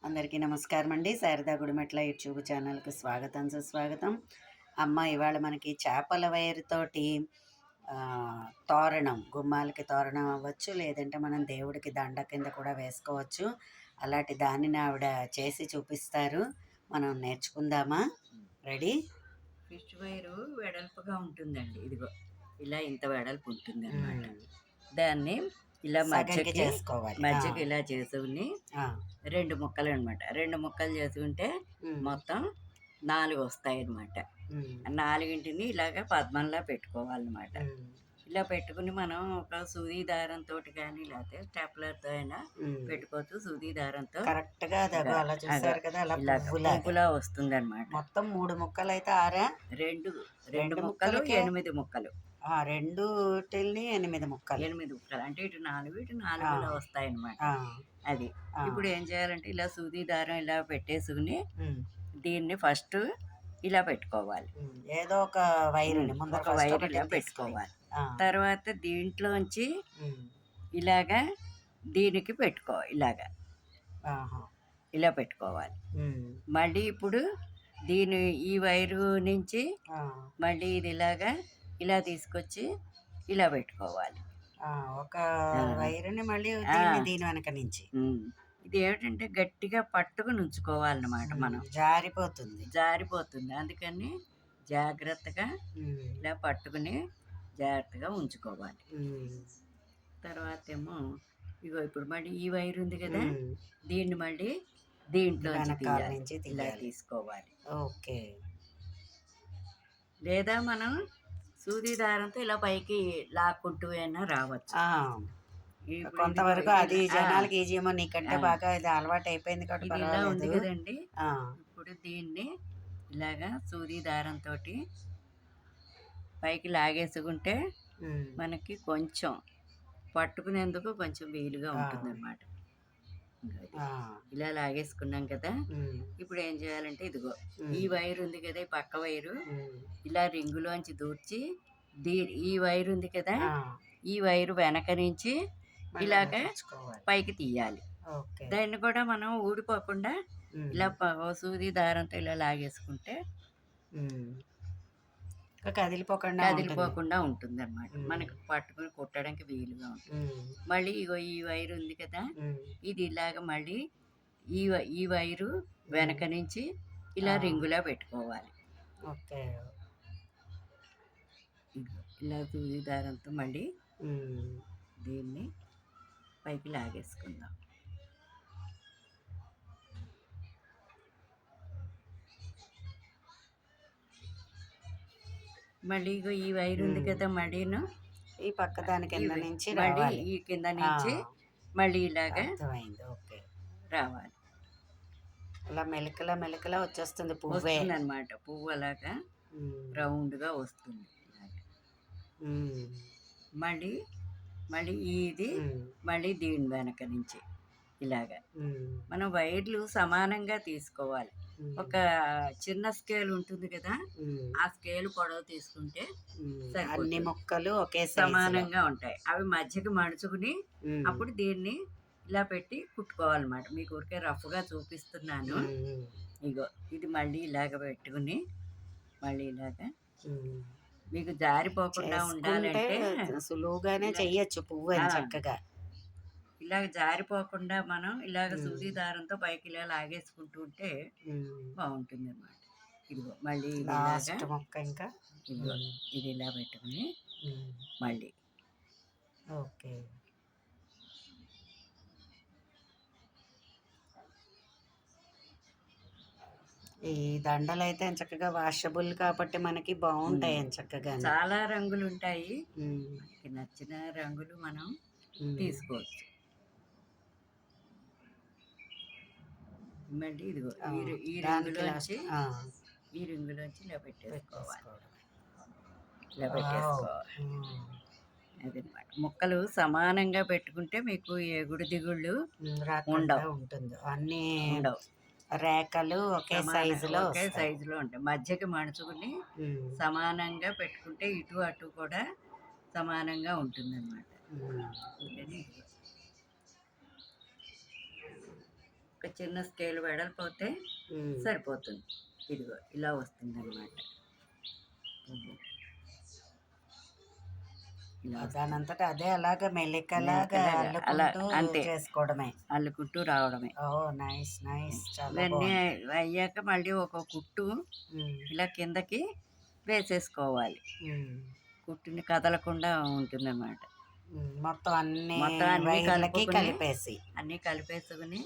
అందరికీ నమస్కారం అండి. శారదా గుడిమెట్ల యూట్యూబ్ ఛానల్కి స్వాగతం సుస్వాగతం. అమ్మ ఇవాళ మనకి చేపల వైరుతోటి తోరణం, గుమ్మాలకి తోరణం అవ్వచ్చు, లేదంటే మనం దేవుడికి దండ కింద కూడా వేసుకోవచ్చు. అలాంటి దానిని ఆవిడ చేసి చూపిస్తారు. మనం నేర్చుకుందామా? రెడీ? ఫిష్ వైరు వెడల్పుగా ఉంటుందండి. ఇదిగో ఇలా ఇంత వెడల్పు ఉంటుంది అనమాట. దాన్ని ఇలా సగంకి చేసుకోవాలి. మధ్యకి ఇలా చేసుకుని 2 ముక్కలు అనమాట. 2 ముక్కలు చేసుకుంటే మొత్తం 4 వస్తాయి అనమాట. 4ని ఇలాగ పద్మంలా పెట్టుకోవాలన్నమాట. ఇలా పెట్టుకుని మనం ఒక సూది దారంతో కానీ లేకపోతే స్టెప్లర్తో అయినా పెట్టుకోవచ్చు. సూది దారంతో కరెక్ట్గా అలా చూసారు కదా, అలా పువ్వులా వస్తుంది అనమాట. మొత్తం 3 ముక్కలు అయితే ఆరా? 2 ముక్కలు 8 ముక్కలు. 2 8 ముక్కలు. 8 ముక్కలు అంటే ఇటు 4 వస్తాయి అనమాట. అది ఇప్పుడు ఏం చేయాలంటే ఇలా సూది దారం ఇలా పెట్టేసుకుని దీన్ని ఫస్ట్ ఇలా పెట్టుకోవాలి. ఏదో ఒక వైరుని ఒక వైర్ ఇలా పెట్టుకోవాలి. తర్వాత దీంట్లోంచి ఇలాగా దీనికి ఇలాగా ఇలా పెట్టుకోవాలి. మళ్ళీ ఇప్పుడు ఈ వైరు నుంచి మళ్ళీ ఇది ఇలా తీసుకొచ్చి ఇలా పెట్టుకోవాలి. ఒక వైరుని మళ్ళీ దీని వెనక నుంచి ఇది ఏమిటంటే గట్టిగా పట్టుకుని ఉంచుకోవాలన్నమాట. మనం జారిపోతుంది. అందుకని జాగ్రత్తగా ఇలా పట్టుకుని జాగ్రత్తగా ఉంచుకోవాలి. తర్వాత ఏమో ఇగో ఇప్పుడు మళ్ళీ ఈ వైర్ ఉంది కదా, దీన్ని మళ్ళీ దీంట్లో నుంచి ఇలా తీసుకోవాలి. ఓకే. లేదా మనం సూది దారంతో ఇలా పైకి లాక్కుంటూ అయినా రావచ్చు. కొంతవరకు అది జనాలకి ఈజీమో, నీకంటే బాగా ఇది అలవాటు అయిపోయింది కాబట్టి ఇలా ఉంది కదండి. ఇప్పుడు దీన్ని ఇలాగా సూది దారంతో పైకి లాగేసుకుంటే మనకి కొంచెం పట్టుకునేందుకు కొంచెం వీలుగా ఉంటుంది అన్నమాట. ఇలా లాగేసుకున్నాం కదా. ఇప్పుడు ఏం చేయాలంటే ఇదిగో ఈ వైర్ ఉంది కదా, ఈ పక్క వైరు ఇలా రింగులోంచి దూర్చి ఈ వైర్ ఉంది కదా, ఈ వైరు వెనక నుంచి ఇలాగ పైకి తీయాలి. దాన్ని కూడా మనం ఊడిపోకుండా ఇలా సూది దారంతో ఇలా లాగేసుకుంటే కదిలిపోకుండా ఉంటుంది అనమాట. మనకు పట్టుకుని కుట్టడానికి వీలుగా ఉంటుంది. మళ్ళీ ఇగో ఈ వైరు ఉంది కదా, ఇది ఇలాగ మళ్ళీ ఈ వైరు వెనక నుంచి ఇలా రింగులా పెట్టుకోవాలి. ఇలా సూది దారంతో మళ్ళీ దీన్ని పైకి లాగేసుకుందాం. మళ్ళీ ఈ వైర్ ఉంది కదా, మళ్ళీను ఈ పక్క దాని కింద నుంచి మళ్ళీ ఈ కింద నుంచి మళ్ళీ ఇలాగా రావాలి. అలా మెలకలా వచ్చేస్తుంది పువ్వు అనమాట. పువ్వు అలాగా రౌండ్గా వస్తుంది. మళ్ళీ ఇది మళ్ళీ దీని వెనక నుంచి ఇలాగా మనం వైర్లు సమానంగా తీసుకోవాలి. ఒక చిన్న స్కేల్ ఉంటుంది కదా, ఆ స్కేల్ పొడవు తీసుకుంటే అన్ని మొక్కలు ఒకే సమానంగా ఉంటాయి. అవి మధ్యకి మడుచుకుని అప్పుడు దీన్ని ఇలా పెట్టి కుట్టుకోవాలన్నమాట. మీకు ఊరికే రఫ్గా చూపిస్తున్నాను. ఇగో ఇది మళ్ళీ ఇలాగ పెట్టుకుని మళ్ళీ ఇలాగా మీకు జారిపోకుండా ఉండాలంటే సులువుగానే చెయ్యొచ్చు. పువ్వు చక్కగా ఇలాగ జారిపోకుండా మనం ఇలాగ సూది దారంతో పైకి ఇలా లాగేసుకుంటూ ఉంటే బాగుంటుంది అన్నమాట. ఇదిగో మళ్ళీ మొక్క ఇంకా ఇదిగో ఇది ఇలా పెట్టుకుని మళ్ళీ ఓకే. ఈ దండలు అయితే చక్కగా వాషబుల్ కాబట్టి మనకి బాగుంటాయి. చక్కగా చాలా రంగులు ఉంటాయి. నచ్చిన రంగులు మనం తీసుకోవచ్చు. మళ్ళీ ఇదిగో ఈ రింగులోంచి ఇలా పెట్టేసుకోవాలి. అదనమాట. ముక్కలు సమానంగా పెట్టుకుంటే మీకు ఎగుడు దిగుళ్ళు ఉంటుంది. అన్నీ ఉండవు. రేఖలు ఒకే సైజులో ఉంటాయి. మధ్యకి మడుచుకుని సమానంగా పెట్టుకుంటే ఇటు అటు కూడా సమానంగా ఉంటుంది అన్నమాట. చిన్న స్కేల్ వెడల్పోతే ఉమ్. సరిపోతుంది. ఇదిగో ఇలా వస్తుందన్నమాట. ఇలా దానంతట అదే అలాగా మెల్లికలాగా మెలికలాగా అలా అల్లుకుంటూ అంతే. చేసుకోవడమే. అల్లుకుంటూ రావడమే. ఓ నైస్ నైస్, చాలా ఇవన్నీ బాగుంది. అయ్యాక మళ్ళీ ఒక కుట్టు ఉమ్, ఇలా కిందకి వేసేసుకోవాలి. ఉమ్, కుట్టుని కదలకుండా ఉంటుందన్నమాట. మొత్తం అన్ని మొత్తం అన్నీ వైర్లకి కలుపుకుని కలిపేసి. అన్నీ కలిపేసుకుని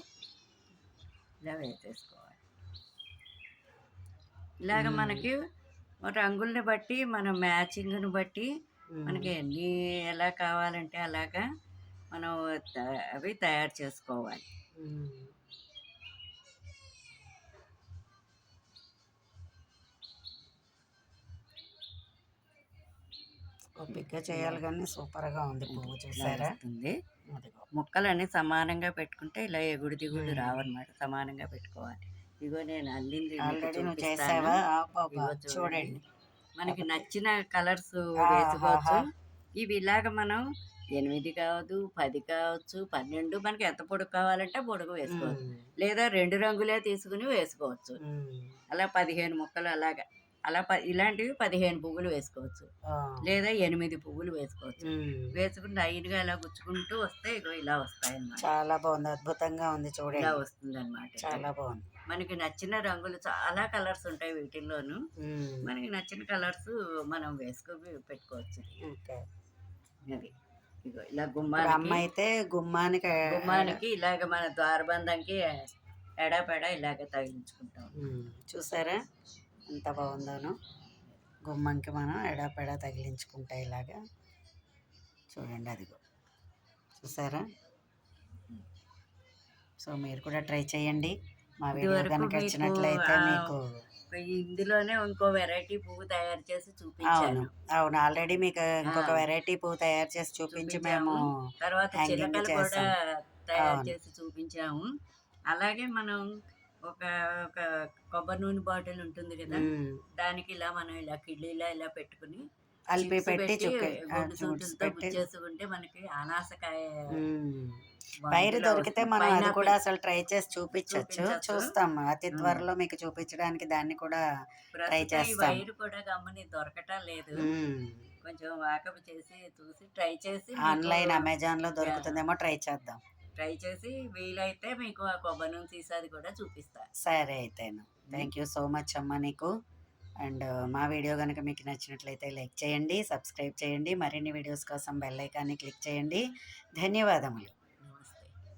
ఇలా వేసేసుకోవాలి. ఇలాగ ఉమ్, మనకి రంగుల్ని బట్టి మనం మ్యాచింగ్ని బట్టి ఉమ్, మనకి ఎన్ని ఎలా కావాలంటే అలాగా మనం అవి తయారు చేసుకోవాలి. ఉమ్. ఓపిగ్గా చేయాలి కానీ సూపర్గా ఉంది పువ్వు, ఇలా చూసారా? వస్తుంది. అదిగో. ముక్కలన్నీ సమానంగా పెట్టుకుంటే ఇలా ఎగుడు దిగుడు ఉమ్. రావన్నమాట. సమానంగా పెట్టుకోవాలి. ఇగో నేను అల్లింది మీకు ఆల్రెడీ నువ్వు చూపిస్తాను. చేసావా? అబ్బబ్బా, ఇగో చూడండి. చూడండి. మనకి ఒకటి. నచ్చిన కలర్స్ ఆహాహా. వేసుకోవచ్చు. ఇవి ఇలాగ మనం 8 కావద్దు, 10 కావచ్చు, 12 మనకి ఎంత పొడుగు కావాలంటే ఆ పొడుగు వేసుకోవచ్చు. ఉమ్, లేదా 2 రంగులే తీసుకుని వేసుకోవచ్చు. ఉమ్, అలా 15 ముక్కలు అలాగా. అలా ఇలాంటివి 15 పువ్వులు వేసుకోవచ్చు. ఆ, లేదా 8 పువ్వులు వేసుకోవచ్చు. ఉమ్. వేసుకుని లైన్‌గా ఇలా గుచ్చుకుంటూ వస్తే ఇగో ఇలా వస్తాయన్నమాట. చాలా బాగుంది, అద్భుతంగా ఉంది, ఇలా చూడండి. వస్తుందన్నమాట. చాలా బాగుంది. మనకి నచ్చిన రంగులు చాలా కలర్స్ ఉంటాయి వీటిల్లోనూ. ఉమ్, మనకి నచ్చిన కలర్స్ మనం వేసుకొని పెట్టుకోవచ్చు. ఓకే. అది. ఇగో ఇలా ఇప్పుడు గుమ్మానికి అమ్మ అయితే గుమ్మానికి గుమ్మానికి ఇలాగ మన ద్వారబంధంకి ఎడాపెడా ఇలాగ తగిలించుకుంటాం. చూసారా ఎంత బాగుందోనో. గుమ్మంకి మనం ఎడాపెడా తగిలించుకుంటే ఇలాగా చూడండి, అదిగో చూసారా? సో మీరు కూడా ట్రై చేయండి. మా వీడియో ఇదివరకు కనుక మీకు నచ్చినట్లయితే మీకు ఇందులోనే ఇంకో వెరైటీ పువ్వు తయారు చేసి అవును చూపించాను. అవును ఆల్రెడీ మీకు ఇంకొక ఆ. వెరైటీ పువ్వు తయారు చేసి చూపించి మేము చూపించాము. తర్వాత హ్యాంగింగ్ చిలకలు కూడా చేసాం. తయారు అవును. చేసి చూపించాము. అలాగే మనం ఒక ఒక కొబ్బరి నూనె బాటిల్ ఉంటుంది కదా, ఉమ్, దానికి ఇలా మనం ఇలా కిళ్ళీలా ఇలా పెట్టుకుని అలిపి చిప్స్ పెట్టి పెట్టి గుడ్డు చూట్స్ సూదులతో పెట్టి గుచ్చేసుకుంటే మనకి అనాసకాయ వైర్ బండిలో దొరికితే వస్తుంది. మనం అది పైనాపిల్ కూడా అసలు ట్రై చేసి చూపించచ్చు. చూపించచ్చు. చూస్తాం అతి ఉమ్. త్వరలో మీకు చూపించడానికి, దాన్ని కూడా ట్రై ప్రస్తుతం ఈ చేస్తాం. వైర్ కూడా గమ్మని దొరకటం లేదు. ఉమ్, కొంచెం వాకప్ చేసి చూసి ట్రై చేసి మీకు ఆన్లైన్ అమెజాన్లో దొరుకుతుందేమో, ట్రై చేద్దాం. ట్రై చేసి వీలైతే మీకు ఆ కొబ్బరి నూనె తీసేది కూడా చూపిస్తా. సరే అయితేను. థ్యాంక్ యూ సో మచ్ అమ్మ నీకు. అండ్ మా వీడియో కనుక మీకు నచ్చినట్లయితే లైక్ చేయండి, సబ్స్క్రైబ్ చేయండి. మరిన్ని వీడియోస్ కోసం బెల్ ఐకాన్ని క్లిక్ చేయండి. ధన్యవాదములు.